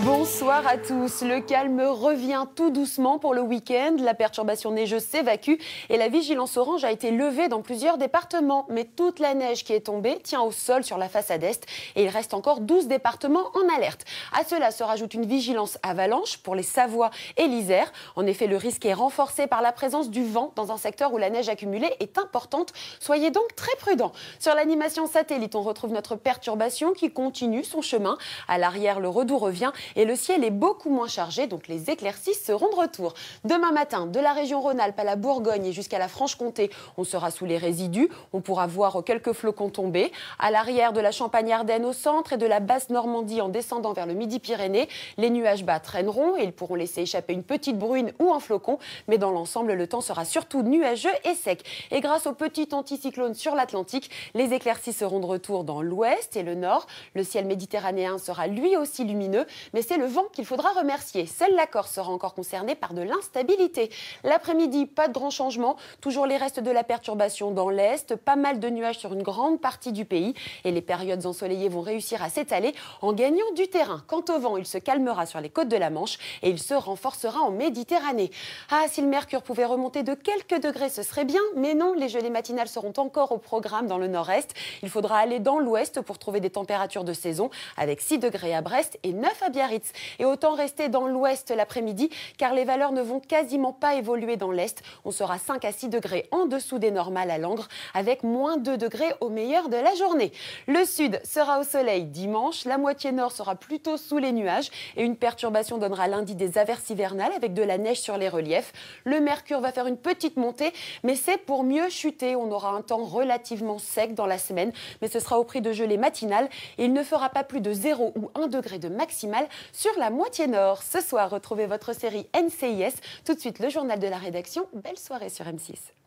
Bonsoir à tous. Le calme revient tout doucement pour le week-end. La perturbation neigeuse s'évacue et la vigilance orange a été levée dans plusieurs départements. Mais toute la neige qui est tombée tient au sol sur la façade est et il reste encore 12 départements en alerte. À cela se rajoute une vigilance avalanche pour les Savoie et l'Isère. En effet, le risque est renforcé par la présence du vent dans un secteur où la neige accumulée est importante. Soyez donc très prudents. Sur l'animation satellite, on retrouve notre perturbation qui continue son chemin. À l'arrière, le redout revient et le ciel est beaucoup moins chargé, donc les éclaircies seront de retour. Demain matin, de la région Rhône-Alpes à la Bourgogne et jusqu'à la Franche-Comté, on sera sous les résidus. On pourra voir quelques flocons tomber. À l'arrière de la Champagne-Ardenne au centre et de la Basse-Normandie en descendant vers le Midi-Pyrénées, les nuages bas traîneront et ils pourront laisser échapper une petite bruine ou un flocon. Mais dans l'ensemble, le temps sera surtout nuageux et sec. Et grâce au petit anticyclone sur l'Atlantique, les éclaircies seront de retour dans l'ouest et le nord. Le ciel méditerranéen sera lui aussi lumineux, mais c'est le vent qu'il faudra remercier. Seule la Corse sera encore concernée par de l'instabilité. L'après-midi, pas de grands changements. Toujours les restes de la perturbation dans l'est. Pas mal de nuages sur une grande partie du pays. Et les périodes ensoleillées vont réussir à s'étaler en gagnant du terrain. Quant au vent, il se calmera sur les côtes de la Manche et il se renforcera en Méditerranée. Ah, si le mercure pouvait remonter de quelques degrés, ce serait bien. Mais non, les gelées matinales seront encore au programme dans le nord-est. Il faudra aller dans l'ouest pour trouver des températures de saison avec 6 degrés à Brest et 9 à Biarritz. Et autant rester dans l'ouest l'après-midi car les valeurs ne vont quasiment pas évoluer dans l'est. On sera 5 à 6 degrés en dessous des normales à Langres avec moins 2 degrés au meilleur de la journée. Le sud sera au soleil dimanche, la moitié nord sera plutôt sous les nuages et une perturbation donnera lundi des averses hivernales avec de la neige sur les reliefs. Le mercure va faire une petite montée mais c'est pour mieux chuter. On aura un temps relativement sec dans la semaine mais ce sera au prix de gelées matinales et il ne fera pas plus de 0 ou 1 degré de maximal sur la moitié nord. Ce soir, retrouvez votre série NCIS. Tout de suite, le journal de la rédaction. Belle soirée sur M6.